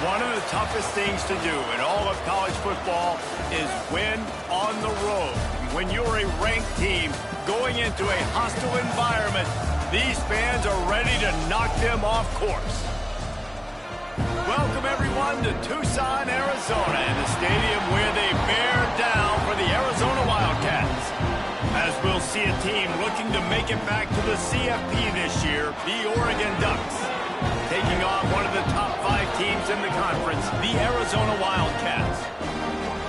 One of the toughest things to do in all of college football is win on the road. When you're a ranked team going into a hostile environment, these fans are ready to knock them off course. Welcome, everyone, to Tucson, Arizona, and the stadium where they bear down for the Arizona Wildcats. As we'll see a team looking to make it back to the CFP this year, the Oregon Ducks. Taking on one of the top 5 teams in the conference, the Arizona Wildcats.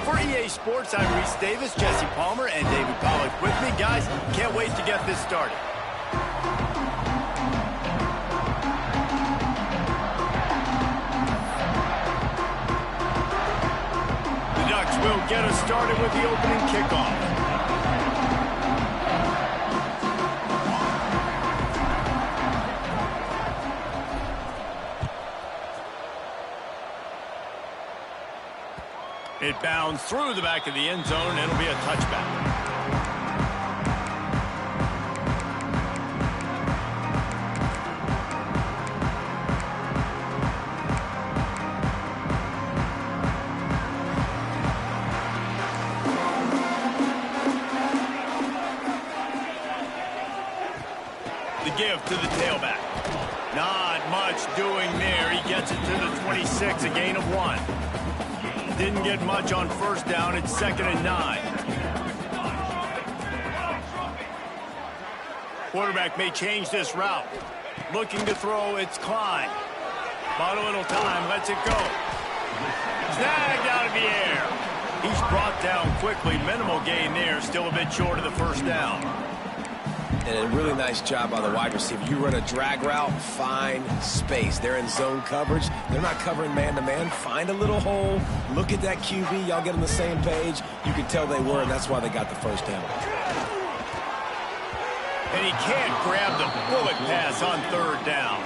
For EA Sports, I'm Reese Davis, Jesse Palmer, and David Pollack with me. Guys, can't wait to get this started. The Ducks will get us started with the opening kickoff. It bounds through the back of the end zone, and it'll be a touchback. The give to the tailback. Not much doing there. He gets it to the 26, a gain of 1. Didn't get much on first down. It's 2nd and 9. Quarterback may change this route. Looking to throw, it's Klein. About a little time, lets it go. Snagged out of the air. He's brought down quickly. Minimal gain there. Still a bit short of the first down. And a really nice job by the wide receiver. You run a drag route, find space. They're in zone coverage. They're not covering man-to-man. Find a little hole. Look at that QB. Y'all get on the same page. You can tell they were, and that's why they got the first down. And he can't grab the bullet pass on 3rd down.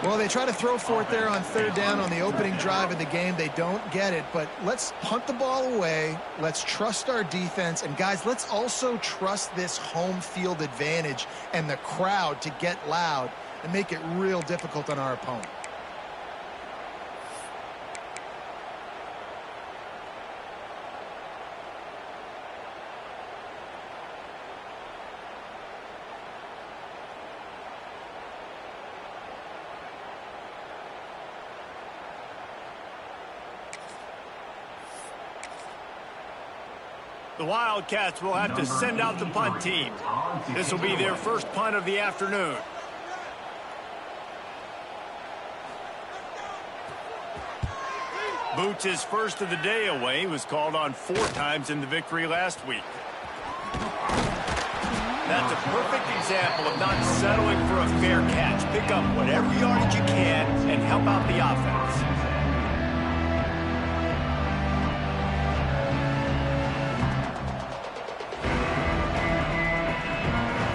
Well, they try to throw for it there on 3rd down on the opening drive of the game. They don't get it, but let's punt the ball away. Let's trust our defense. And, guys, let's also trust this home field advantage and the crowd to get loud and make it real difficult on our opponent. The Wildcats will have to send out the punt team. This will be their first punt of the afternoon. Boots' first of the day away. Was called on 4 times in the victory last week. That's a perfect example of not settling for a fair catch. Pick up whatever yardage you can and help out the offense.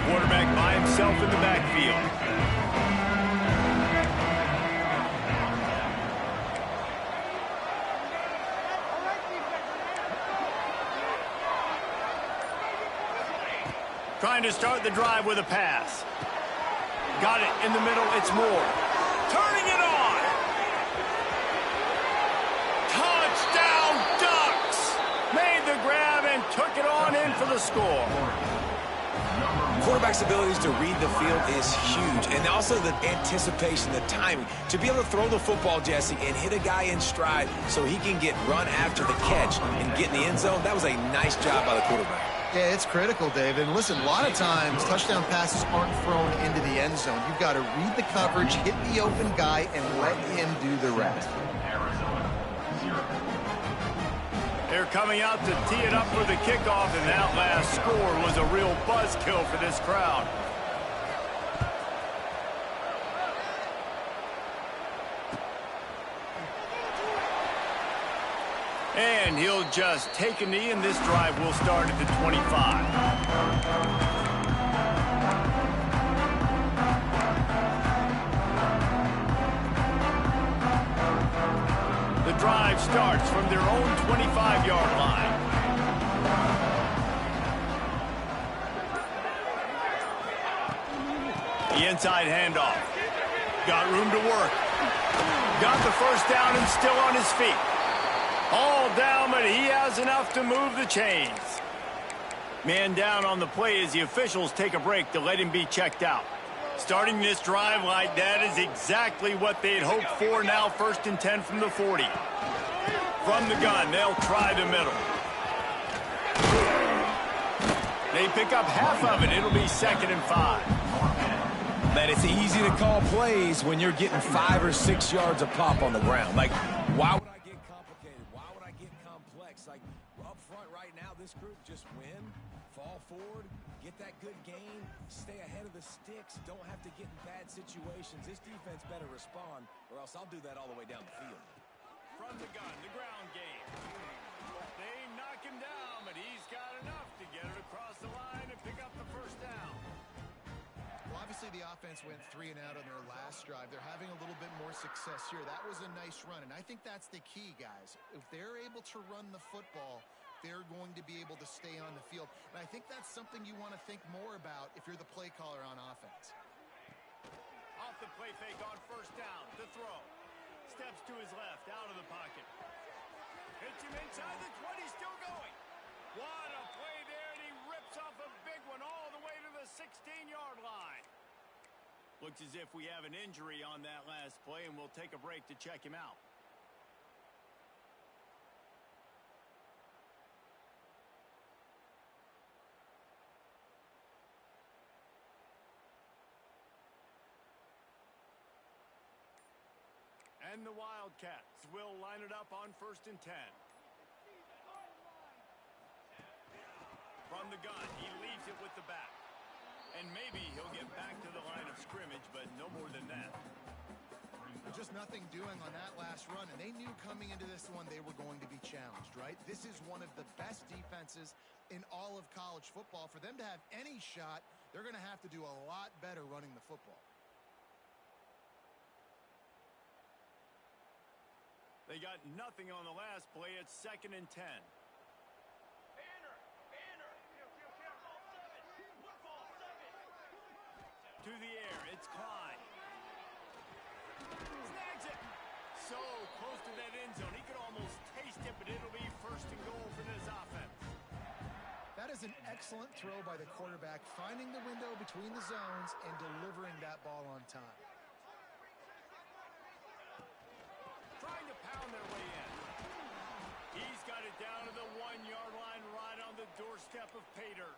Quarterback by himself in the backfield. Trying to start the drive with a pass. Got it in the middle. It's Moore. Turning it on. Touchdown Ducks. Made the grab and took it on in for the score. Quarterback's abilities to read the field is huge, and also the anticipation, the timing. To be able to throw the football, Jesse, and hit a guy in stride so he can get run after the catch and get in the end zone, that was a nice job by the quarterback. Yeah, it's critical, David. And listen, a lot of times touchdown passes aren't thrown into the end zone. You've got to read the coverage, hit the open guy, and let him do the rest. They're coming out to tee it up for the kickoff, and that last score was a real buzzkill for this crowd. And he'll just take a knee, and this drive will start at the 25. The drive starts from their own 25-yard line. The inside handoff. Got room to work. Got the first down and still on his feet. All down, but he has enough to move the chains. Man down on the play as the officials take a break to let him be checked out. Starting this drive like that is exactly what they'd hoped for. Now 1st and 10 from the 40. From the gun, they'll try the middle. They pick up half of it. It'll be 2nd and 5. Man, it's easy to call plays when you're getting 5 or 6 yards a pop on the ground. Like, why would I get complicated? Why would I get complex? Like, up front right now, this group just win, fall forward, get that good gain, stay ahead of the sticks, don't have to get in bad situations. This defense better respond, or else I'll do that all the way down the field. From the gun, the ground game. They knock him down, but he's got enough to get it across the line and pick up the first down. Well, obviously the offense went 3 and out on their last drive. They're having a little bit more success here. That was a nice run, and I think that's the key, guys. If they're able to run the football, they're going to be able to stay on the field. And I think that's something you want to think more about if you're the play caller on offense. Off the play fake on 1st down to throw. Steps to his left, out of the pocket. Hits him inside the 20, still going. What a play there, and he rips off a big one all the way to the 16-yard line. Looks as if we have an injury on that last play, and we'll take a break to check him out. And the Wildcats will line it up on 1st and 10. From the gun, he leaves it with the back. And maybe he'll get back to the line of scrimmage, but no more than that. Just nothing doing on that last run, and they knew coming into this one they were going to be challenged, right? This is one of the best defenses in all of college football. For them to have any shot, they're going to have to do a lot better running the football. They got nothing on the last play. It's 2nd and 10. To the air, it's Klein. Snags it. So close to that end zone. He could almost taste it, but it'll be 1st and goal for this offense. That is an excellent throw by the quarterback, finding the window between the zones and delivering that ball on time. Trying to pound their way in. He's got it down to the 1-yard line, right on the doorstep of Pater.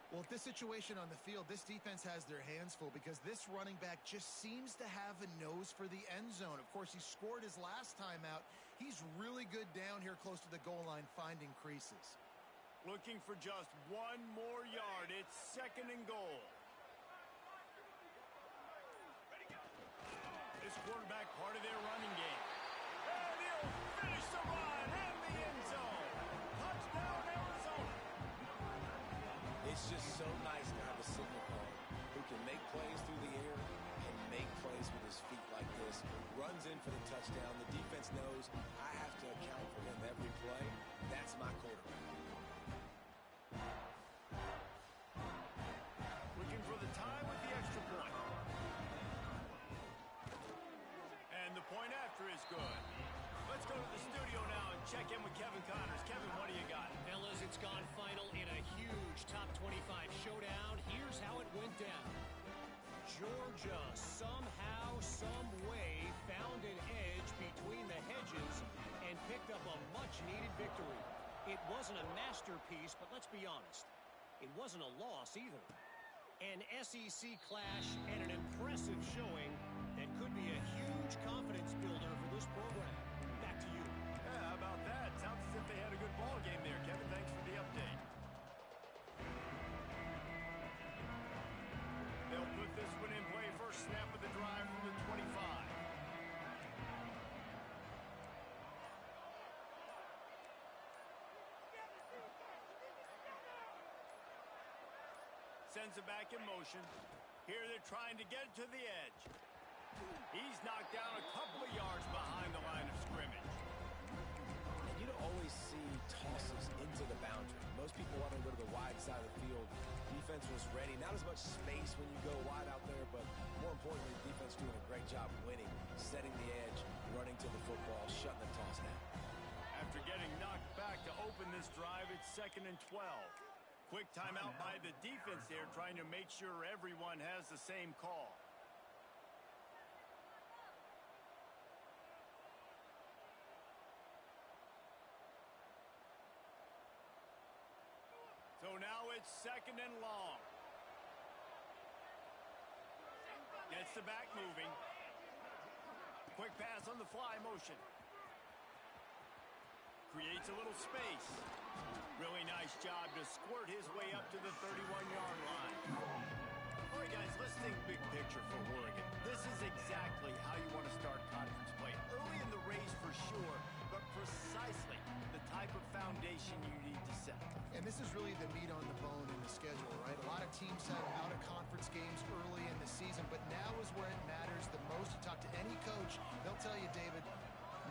Well, at this situation on the field, this defense has their hands full because this running back just seems to have a nose for the end zone. Of course, he scored his last time out. He's really good down here close to the goal line, finding creases. Looking for just 1 more yard. It's 2nd and goal. This quarterback part of their running game. And he'll finish the run in the end zone. Touchdown, Arizona. It's just so nice to have a signal caller who can make plays through the air and make plays with his feet like this. Runs in for the touchdown. The defense knows I have to account for him every play. That's my quarterback. Looking for the time with the extra point. And the point after is good. Let's go to the studio now and check in with Kevin Connors. Kevin, what do you got? Fellas, it's gone final in a huge top 25 showdown. Here's how it went down. Georgia somehow, some way found an edge between the hedges and picked up a much-needed victory. It wasn't a masterpiece, but let's be honest, it wasn't a loss either. An SEC clash and an impressive showing that could be a huge confidence builder for this program. Back to you. Yeah, how about that? Sounds as if they had a good ball game there, Kevin. Thanks for the update. They'll put this one in play. First snap of the drive from the 25. Sends it back in motion. Here they're trying to get it to the edge. He's knocked down a couple of yards behind the line of scrimmage. And you don't always see tosses into the boundary. Most people want to go to the wide side of the field. Defense defense was ready. Not as much space when you go wide out there, but more importantly, the defense doing a great job winning, setting the edge, running to the football, shutting the toss down. After getting knocked back to open this drive, it's 2nd and 12. Quick timeout by the defense there, trying to make sure everyone has the same call. So now it's 2nd and long. Gets the back moving. Quick pass on the fly motion. Creates a little space. Really nice job to squirt his way up to the 31-yard line. All right, guys, let's think big picture for Oregon. This is exactly how you want to start conference play. Early in the race for sure, but precisely the type of foundation you need to set. And this is really the meat on the bone in the schedule, right? A lot of teams have out-of-conference games early in the season, but now is where it matters the most. You talk to any coach, they'll tell you, David,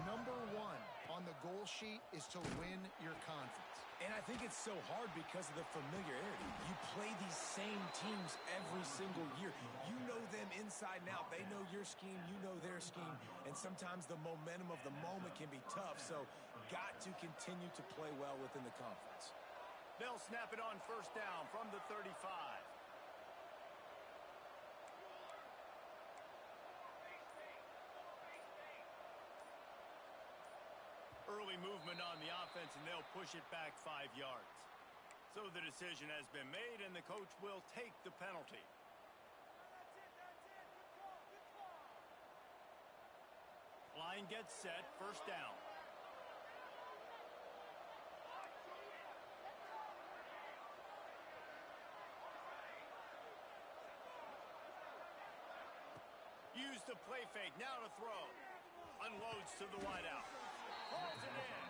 number one on the goal sheet is to win your conference. And I think it's so hard because of the familiarity. You play these same teams every single year. You know them inside and out. They know your scheme, you know their scheme, and sometimes the momentum of the moment can be tough, so got to continue to play well within the conference. They'll snap it on 1st down from the 35. Early movement on the offense, and they'll push it back 5 yards. So the decision has been made, and the coach will take the penalty. Line gets set, 1st down. Use the play fake, now to throw. Unloads to the wideout. Hauls it in.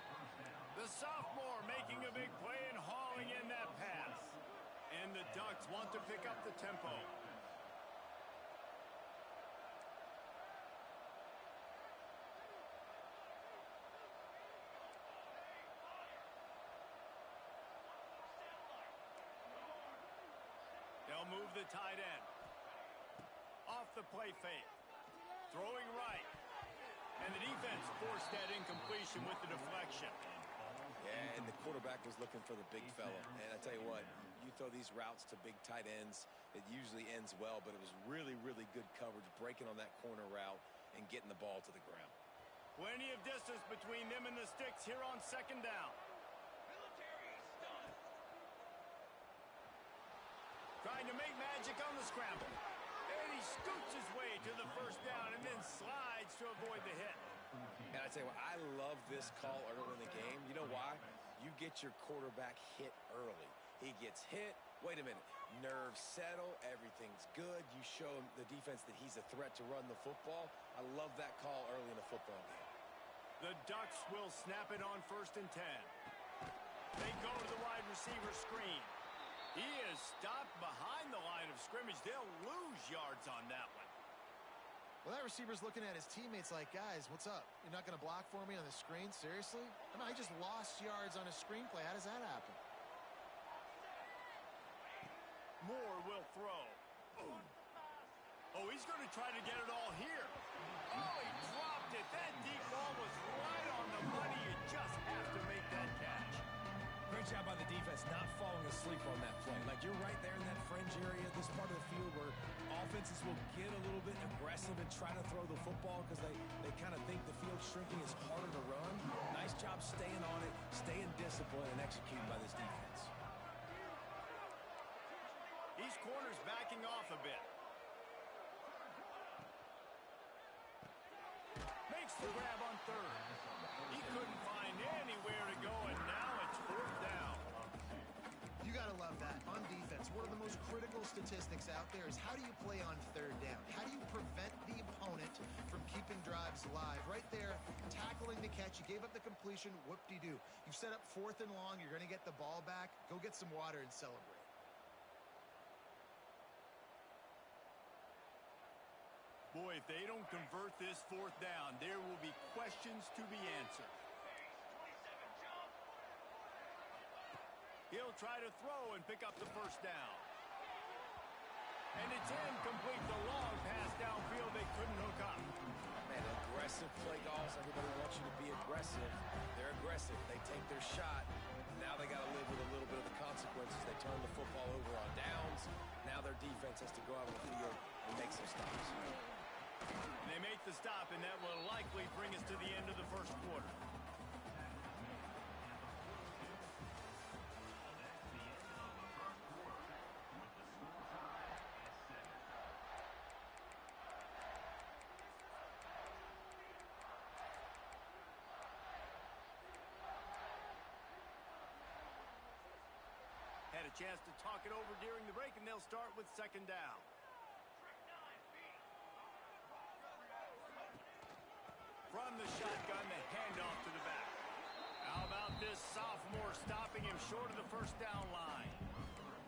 The sophomore making a big play and hauling in that pass. And the Ducks want to pick up the tempo. They'll move the tight end. Off the play fake. Throwing right. And the defense forced that incompletion with the deflection. Yeah, and the quarterback was looking for the big fella. And I tell you what, you throw these routes to big tight ends, it usually ends well, but it was really, really good coverage, breaking on that corner route and getting the ball to the ground. Plenty of distance between them and the sticks here on 2nd down. Trying to make magic on the scramble. And he scoots his way to the 1st down and then slides to avoid the hit. And I tell you what, I love this call early in the game. You know why? You get your quarterback hit early. He gets hit. Wait a minute. Nerves settle. Everything's good. You show the defense that he's a threat to run the football. I love that call early in a football game. The Ducks will snap it on 1st and 10. They go to the wide receiver screen. He is stopped behind the line of scrimmage. They'll lose yards on that one. Well, that receiver's looking at his teammates like, guys, what's up? You're not going to block for me on the screen? Seriously? I mean, I just lost yards on a screenplay. How does that happen? Moore will throw. Oh, he's going to try to get it all here. Oh, he dropped it. That deep ball was right on the money. You just have to make that catch. Great job by the defense not falling asleep on that play. Like, you're right there in that fringe area, this part of the field where offenses will get a little bit aggressive and try to throw the football because they kind of think the field's shrinking is harder to run. Nice job staying on it, staying disciplined, and executing by this defense. These corners backing off a bit. Makes the grab on 3rd. He couldn't find anywhere to go, and now it's 4th down. You got to love that. On defense, one of the most critical statistics out there is how do you play on 3rd down? How do you prevent the opponent from keeping drives alive? Right there, tackling the catch. You gave up the completion. Whoop-de-doo. You've set up 4th and long. You're going to get the ball back. Go get some water and celebrate. Boy, if they don't convert this 4th down, there will be questions to be answered. He'll try to throw and pick up the 1st down. And it's incomplete. The long pass downfield they couldn't hook up. Man, aggressive play calls. Everybody wants you to be aggressive. They're aggressive. They take their shot. Now they got to live with a little bit of the consequences. They turn the football over on downs. Now their defense has to go out on the field and make some stops. And they make the stop, and that will likely bring us to the end of the first quarter. Had a chance to talk it over during the break, and they'll start with second down. From the shotgun, the handoff to the back. How about this sophomore stopping him short of the first down line?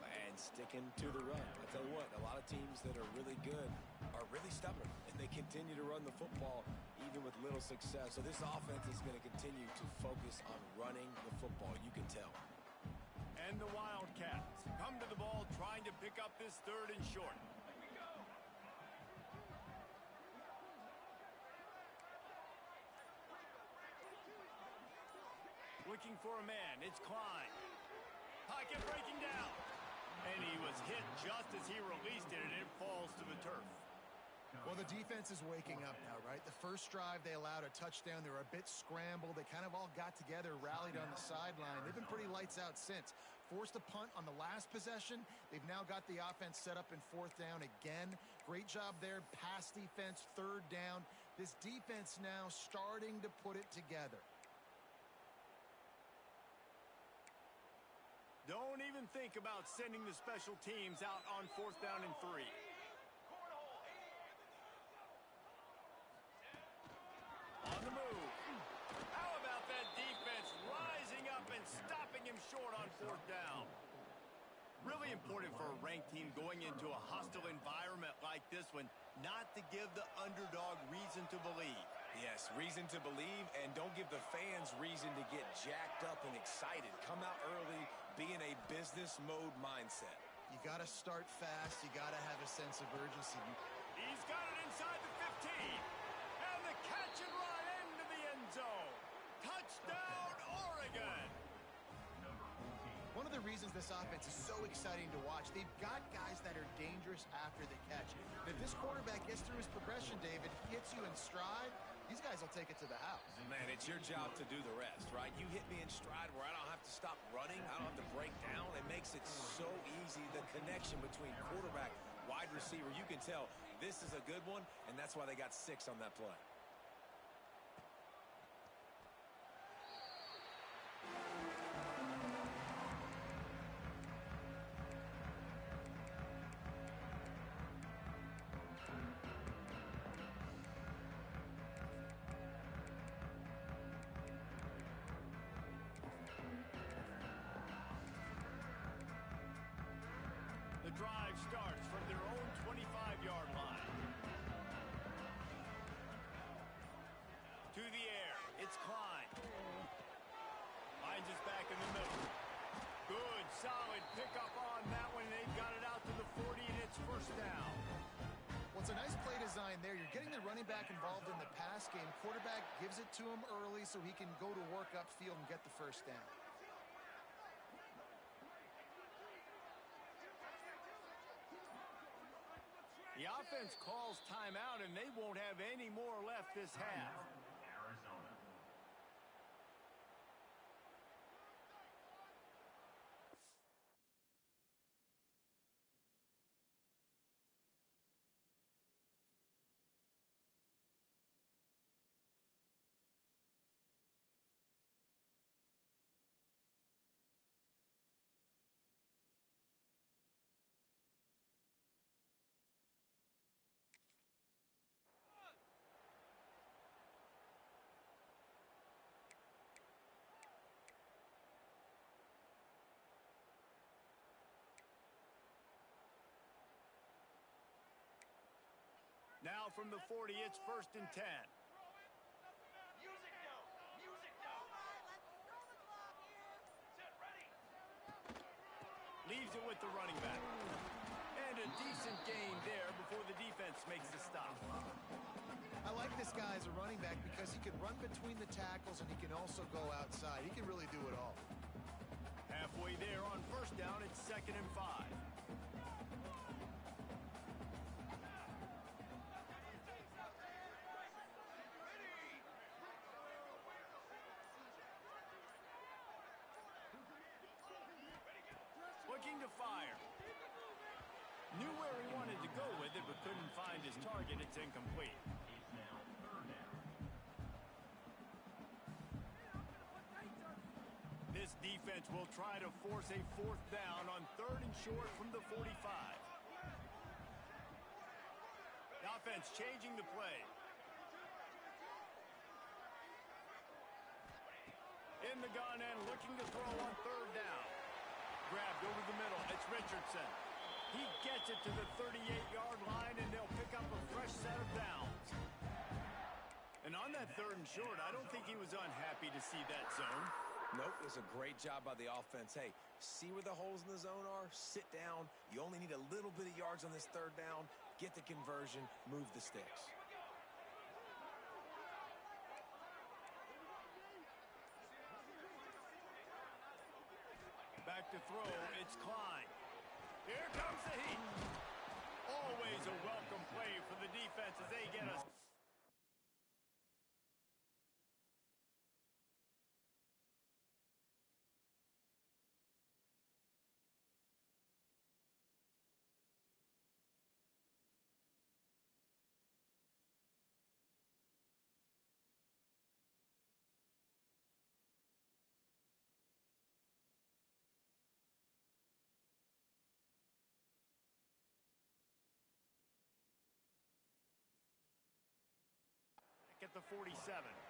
And sticking to the run. I tell you what, a lot of teams that are really good are really stubborn, and they continue to run the football even with little success. So this offense is going to continue to focus on running the football. You can tell. And the Wildcats come to the ball trying to pick up this third and short. Looking for a man. It's Klein. Pocket breaking down. And he was hit just as he released it, and it falls to the turf. Well, the defense is waking up now, right? The first drive, they allowed a touchdown. They were a bit scrambled. They kind of all got together, rallied on the sideline. They've been pretty lights out since. Forced a punt on the last possession. They've now got the offense set up in fourth down again. Great job there. Pass defense, third down. This defense now starting to put it together. Don't even think about sending the special teams out on fourth down and 3. On the move. How about that defense rising up and stopping him short on fourth down? Really important for a ranked team going into a hostile environment like this one, not to give the underdog reason to believe. Yes, reason to believe, and don't give the fans reason to get jacked up and excited. Come out early, be in a business mode mindset. You got to start fast. You got to have a sense of urgency. He's got it inside the 15. And the catch and run into the end zone. Touchdown, Oregon. One of the reasons this offense is so exciting to watch, they've got guys that are dangerous after the catch. And if this quarterback gets through his progression, David, hits you in stride, these guys will take it to the house. Man, it's your job to do the rest, right? You hit me in stride where I don't have to stop running. I don't have to break down. It makes it so easy. The connection between quarterback, wide receiver, you can tell this is a good one, and that's why they got 6 on that play. The drive starts from their own 25-yard line. To the air, it's Klein. Finds us back in the middle. Good, solid pickup on that one. They've got it out to the 40, and it's first down. Well, it's a nice play design there. You're getting the running back involved in the pass game. Quarterback gives it to him early so he can go to work upfield and get the first down. The offense calls timeout, and they won't have any more left this half. Arizona. Now from the 40, it's first and 10. Music now. Music now. Leaves it with the running back. And a decent gain there before the defense makes the stop. I like this guy as a running back because he can run between the tackles and he can also go outside. He can really do it all. Halfway there on first down, it's 2nd and 5. Looking to fire. Knew where he wanted to go with it, but couldn't find his target. It's incomplete. It's now 3rd down. This defense will try to force a 4th down on 3rd and short from the 45. The offense changing the play. In the gun and looking to throw on 3rd down. Grabbed over the middle. It's Richardson. He gets it to the 38-yard line, and they'll pick up a fresh set of downs. And on that 3rd and short, I don't think he was unhappy to see that zone. Nope, it was a great job by the offense. Hey, see where the holes in the zone are? Sit down. You only need a little bit of yards on this 3rd down. Get the conversion. Move the sticks. Back to throw, it's Klein. Here comes the heat. Always a welcome play for the defense as they get us. At the 47.